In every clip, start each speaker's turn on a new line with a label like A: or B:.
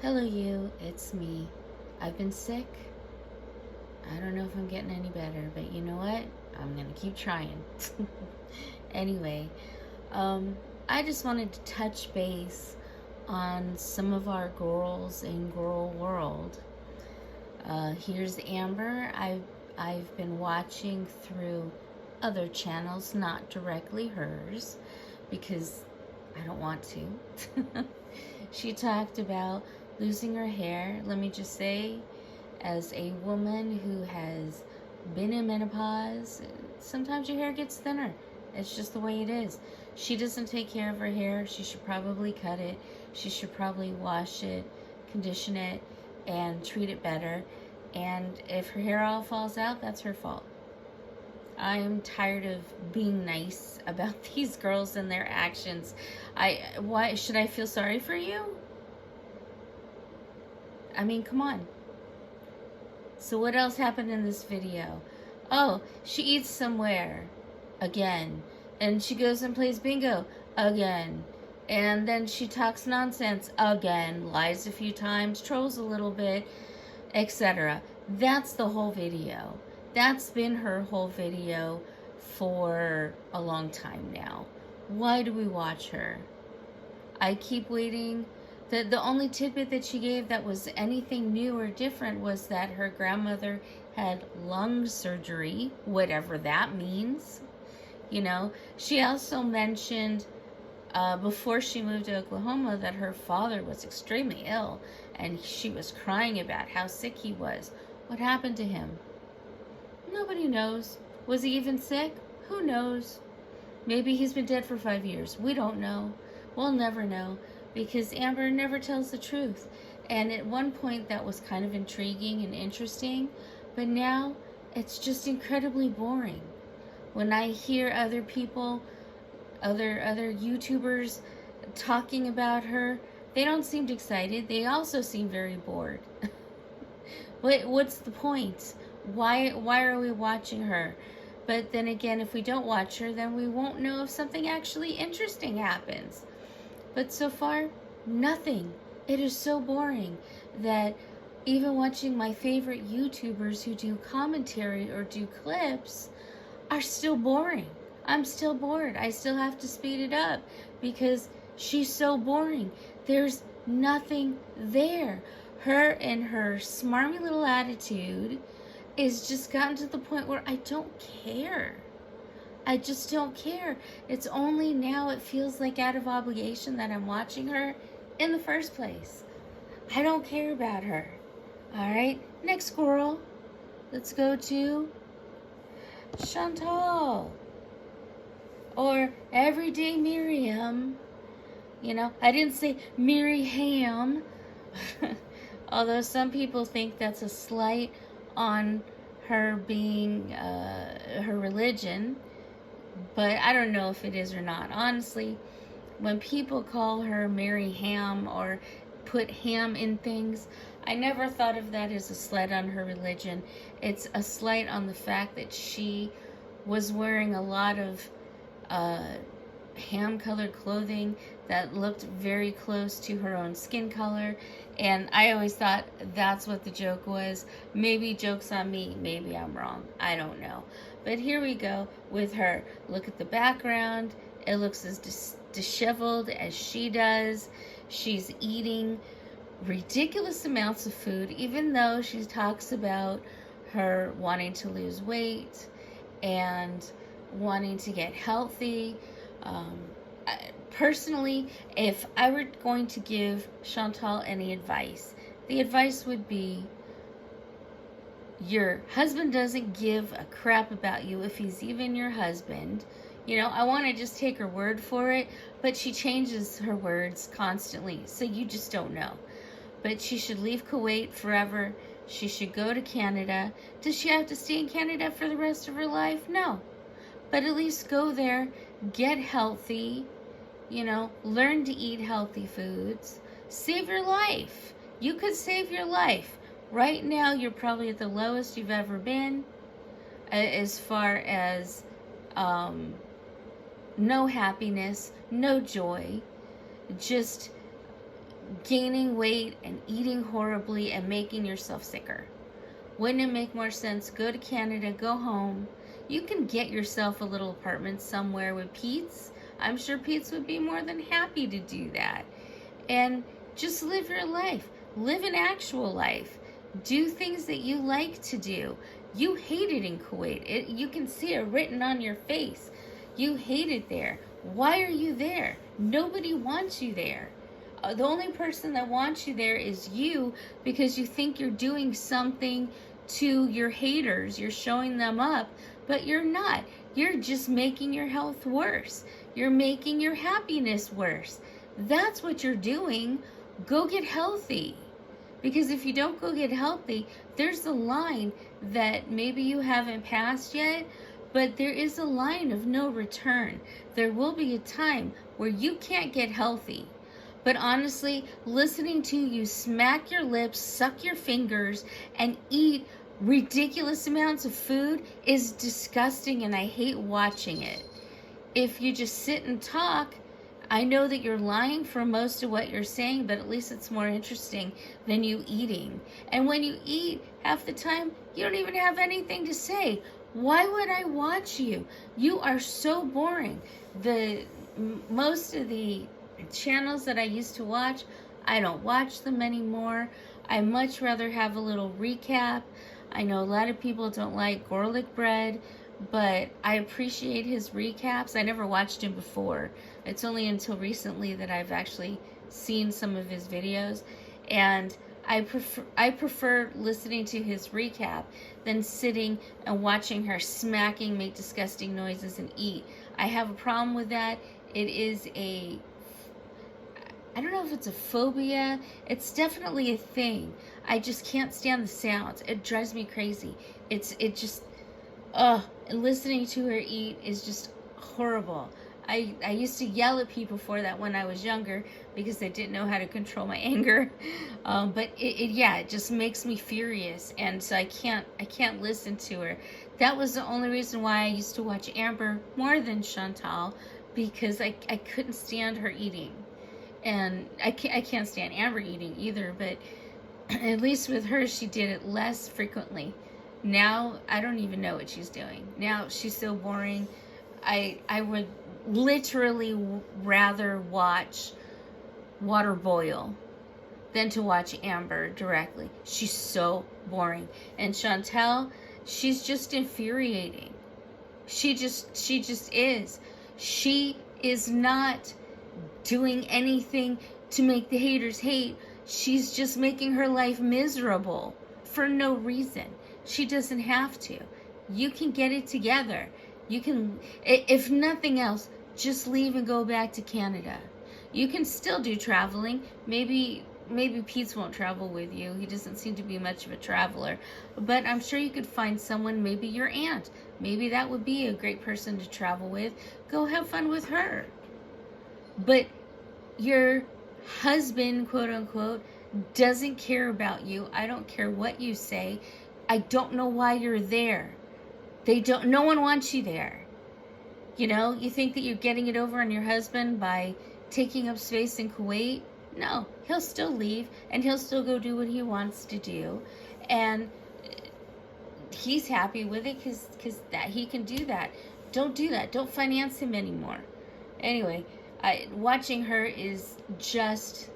A: Hello, you. It's me. I've been sick. I don't know if I'm getting any better, but you know what? I'm gonna keep trying. Anyway, um, I just wanted to touch base on some of our girls in Girl World. Here's Amber. I've been watching through other channels, not directly hers, because I don't want to. She talked about losing her hair. Let me just say, as a woman who has been in menopause, sometimes your hair gets thinner. It's just the way it is. She doesn't take care of her hair. She should probably cut it. She should probably wash it, condition it, and treat it better. And if her hair all falls out, that's her fault. I am tired of being nice about these girls and their actions. Why should I feel sorry for you? I mean, come on. So what else happened in this video? Oh, she eats somewhere again. And she goes and plays bingo again. And then she talks nonsense again, lies a few times, trolls a little bit, etc. That's the whole video. That's been her whole video for a long time now. Why do we watch her? I keep waiting. The only tidbit that she gave that was anything new or different was that her grandmother had lung surgery, whatever that means. You know, she also mentioned before she moved to Oklahoma that her father was extremely ill and she was crying about how sick he was. What happened to him? Nobody knows. Was he even sick? Who knows? Maybe he's been dead for 5 years. We don't know. We'll never know because Amber never tells the truth. And at one point that was kind of intriguing and interesting, but now it's just incredibly boring. When I hear other people, other YouTubers talking about her, they don't seem excited. They also seem very bored. What's the point? Why are we watching her? But then again, if we don't watch her, then we won't know if something actually interesting happens. But so far, nothing. It is so boring that even watching my favorite YouTubers who do commentary or do clips are still boring. I'm still bored. I still have to speed it up because she's so boring. There's nothing there. Her and her smarmy little attitude is just gotten to the point where I don't care. I just don't care. It's only now it feels like out of obligation that I'm watching her in the first place. I don't care about her. All right, next girl. Let's go to Chantal or Everyday Miriam. You know, I didn't say Miriam, although some people think that's a slight on her being her religion, but I don't know if it is or not. Honestly, when people call her Mary Ham or put ham in things, I never thought of that as a slight on her religion. It's a slight on the fact that she was wearing a lot of ham-colored clothing that looked very close to her own skin color, and I always thought that's what the joke was. Maybe joke's on me, maybe I'm wrong, I don't know. But here we go with her. Look at the background. It looks as disheveled as she does. She's eating ridiculous amounts of food, even though she talks about her wanting to lose weight and wanting to get healthy. Personally, if I were going to give Chantal any advice, the advice would be, your husband doesn't give a crap about you if he's even your husband. You know, I want to just take her word for it, but she changes her words constantly, so you just don't know. But she should leave Kuwait forever. She should go to Canada. Does she have to stay in Canada for the rest of her life? No. But at least go there, get healthy, you know, learn to eat healthy foods. Save your life. You could save your life. Right now, you're probably at the lowest you've ever been as far as no happiness, no joy, just gaining weight and eating horribly and making yourself sicker. Wouldn't it make more sense? Go to Canada, go home. You can get yourself a little apartment somewhere with Pete's. I'm sure Pete's would be more than happy to do that. And just live your life. Live an actual life. Do things that you like to do. You hate it in Kuwait. You can see it written on your face. You hate it there. Why are you there? Nobody wants you there. The only person that wants you there is you, because you think you're doing something to your haters. You're showing them up, but you're not. You're just making your health worse. You're making your happiness worse. That's what you're doing. Go get healthy. Because if you don't go get healthy, there's a line that maybe you haven't passed yet, but there is a line of no return. There will be a time where you can't get healthy. But honestly, listening to you smack your lips, suck your fingers, and eat ridiculous amounts of food is disgusting, and I hate watching it. If you just sit and talk, I know that you're lying for most of what you're saying, but at least it's more interesting than you eating. And when you eat, half the time, you don't even have anything to say. Why would I watch you? You are so boring. Most of the channels that I used to watch, I don't watch them anymore. I much rather have a little recap. I know a lot of people don't like garlic bread, but I appreciate his recaps. I never watched him before. It's only until recently that I've actually seen some of his videos, and I prefer listening to his recap than sitting and watching her smacking, make disgusting noises, and eat. I have a problem with that. It is I don't know if it's a phobia. It's definitely a thing. I just can't stand the sounds. It drives me crazy. Listening to her eat is just horrible. I used to yell at people for that when I was younger because I didn't know how to control my anger. But it just makes me furious, and so I can't listen to her. That was the only reason why I used to watch Amber more than Chantal, because I couldn't stand her eating. And I can't stand Amber eating either, but at least with her, she did it less frequently. Now, I don't even know what she's doing. Now, she's so boring. I would literally rather watch water boil than to watch Amber directly. She's so boring. And Chantal, she's just infuriating. She just is. She is not doing anything to make the haters hate. She's just making her life miserable for no reason. She doesn't have to. You can get it together. You can, if nothing else, just leave and go back to Canada. You can still do traveling. Maybe Pete won't travel with you. He doesn't seem to be much of a traveler. But I'm sure you could find someone, maybe your aunt. Maybe that would be a great person to travel with. Go have fun with her. But your husband, quote unquote, doesn't care about you. I don't care what you say. I don't know why you're there. No one wants you there. You know, you think that you're getting it over on your husband by taking up space in Kuwait? No, he'll still leave, and he'll still go do what he wants to do. And he's happy with it because that he can do that. Don't do that. Don't finance him anymore. Anyway, watching her is just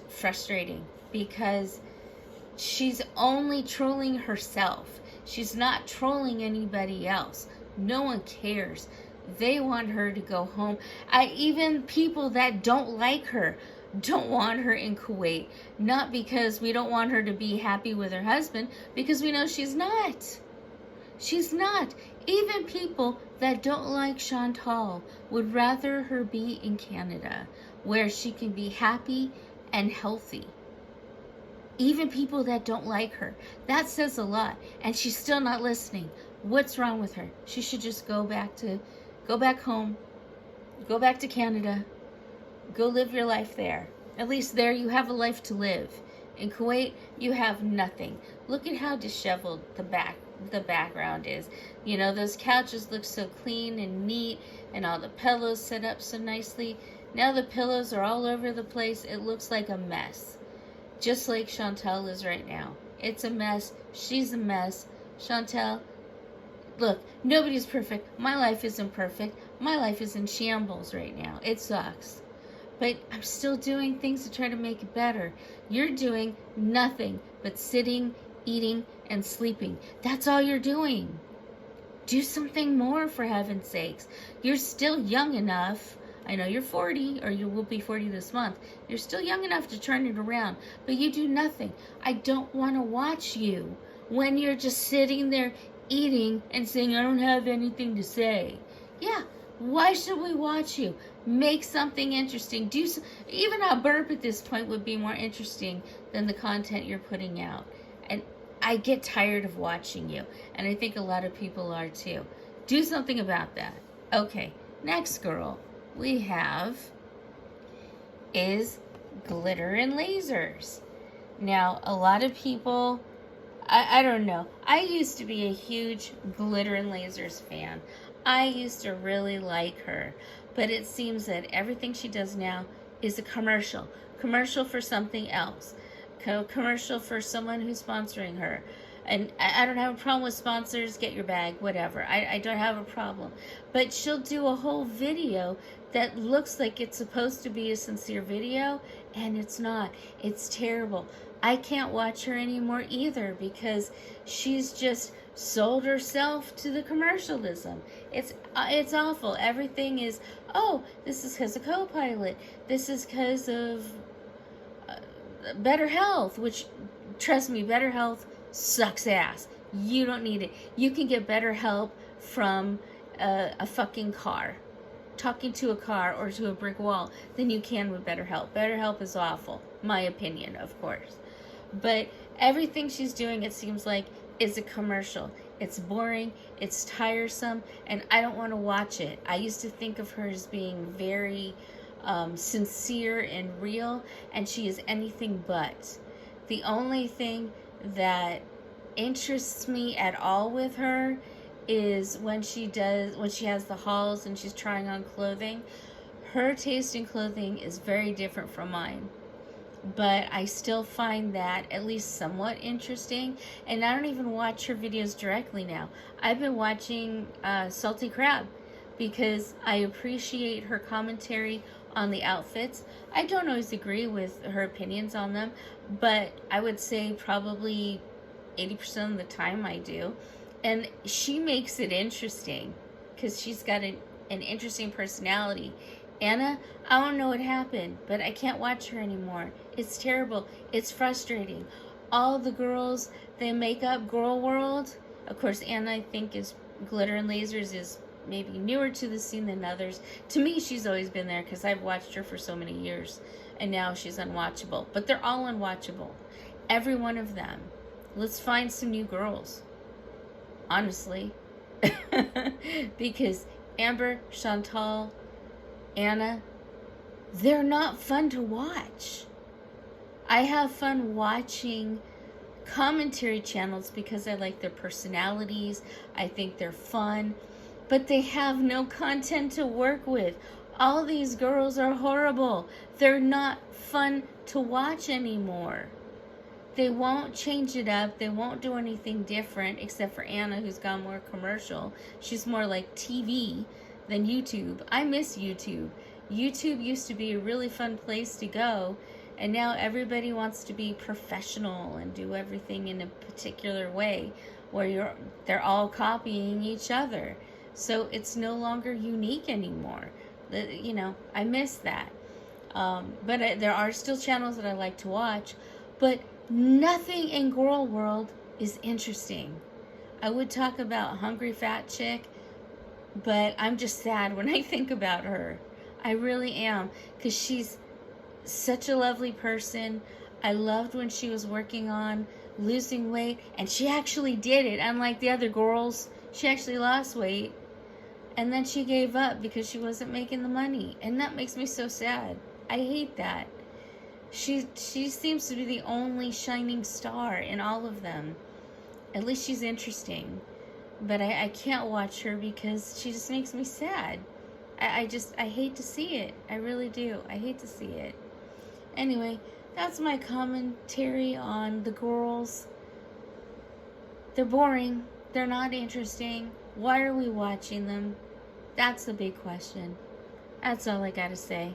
A: frustrating, because she's only trolling herself. She's not trolling anybody else. No one cares. They want her to go home. Even people that don't like her don't want her in Kuwait. Not because we don't want her to be happy with her husband, because we know she's not. She's not. Even people that don't like Chantal would rather her be in Canada, where she can be happy and healthy. Even people that don't like her. That says a lot. And she's still not listening. What's wrong with her? She should just go back home. Go back to Canada. Go live your life there. At least there you have a life to live. In Kuwait, you have nothing. Look at how disheveled the background is. You know, those couches look so clean and neat, and all the pillows set up so nicely. Now the pillows are all over the place. It looks like a mess. Just like Chantel is right now. It's a mess. She's a mess. Chantel, look, nobody's perfect. My life isn't perfect. My life is in shambles right now. It sucks. But I'm still doing things to try to make it better. You're doing nothing but sitting, eating, and sleeping. That's all you're doing. Do something more, for heaven's sakes. You're still young enough. I know you're 40, or you will be 40 this month. You're still young enough to turn it around, but you do nothing. I don't want to watch you when you're just sitting there eating and saying, I don't have anything to say. Yeah, why should we watch you? Make something interesting. Even a burp at this point would be more interesting than the content you're putting out. And I get tired of watching you, and I think a lot of people are too. Do something about that. Okay, next girl we have is glitter and lasers. Now, a lot of people, I don't know. I used to be a huge glitter and lasers fan. I used to really like her, but it seems that everything she does now is a commercial. Commercial for something else. Commercial for someone who's sponsoring her. And I don't have a problem with sponsors, get your bag, whatever. I don't have a problem. But she'll do a whole video that looks like it's supposed to be a sincere video, and it's not. It's terrible. I can't watch her anymore either because she's just sold herself to the commercialism. It's awful. Everything is, oh, this is because of Copilot. This is because of better health, which, trust me, better health sucks ass. You don't need it. You can get better help from a fucking car, talking to a car or to a brick wall, than you can with BetterHelp. BetterHelp is awful, my opinion, of course. But everything she's doing, it seems like, is a commercial. It's boring, it's tiresome, and I don't want to watch it. I used to think of her as being very sincere and real, and she is anything but. The only thing that interests me at all with her is when she has the hauls and she's trying on clothing. Her taste in clothing is very different from mine, but I still find that at least somewhat interesting. And I don't even watch her videos directly now. I've been watching Salty Crab because I appreciate her commentary on the outfits. I don't always agree with her opinions on them, but I would say probably 80% of the time I do. And she makes it interesting because she's got an interesting personality. Anna, I don't know what happened, but I can't watch her anymore. It's terrible. It's frustrating. All the girls, they make up Girl World. Of course, Anna, I think, is Glitter and Lasers is maybe newer to the scene than others. To me, she's always been there because I've watched her for so many years, and now she's unwatchable. But they're all unwatchable. Every one of them. Let's find some new girls. Honestly. Because Amber, Chantal, Anna, they're not fun to watch. I have fun watching commentary channels because I like their personalities. I think they're fun. But they have no content to work with. All these girls are horrible. They're not fun to watch anymore. They won't change it up. They won't do anything different, except for Anna, who's gone more commercial. She's more like TV than YouTube. I miss YouTube. YouTube used to be a really fun place to go, and now everybody wants to be professional and do everything in a particular way, where they're all copying each other. So it's no longer unique anymore. I miss that. But there are still channels that I like to watch, but nothing in Girl World is interesting. I would talk about Hungry Fat Chick, but I'm just sad when I think about her. I really am, because she's such a lovely person. I loved when she was working on losing weight, and she actually did it. Unlike the other girls, she actually lost weight, and then she gave up because she wasn't making the money, and that makes me so sad. I hate that. She seems to be the only shining star in all of them. At least she's interesting. But I can't watch her because she just makes me sad. I hate to see it. I really do. I hate to see it. Anyway, that's my commentary on the girls. They're boring. They're not interesting. Why are we watching them? That's the big question. That's all I gotta say.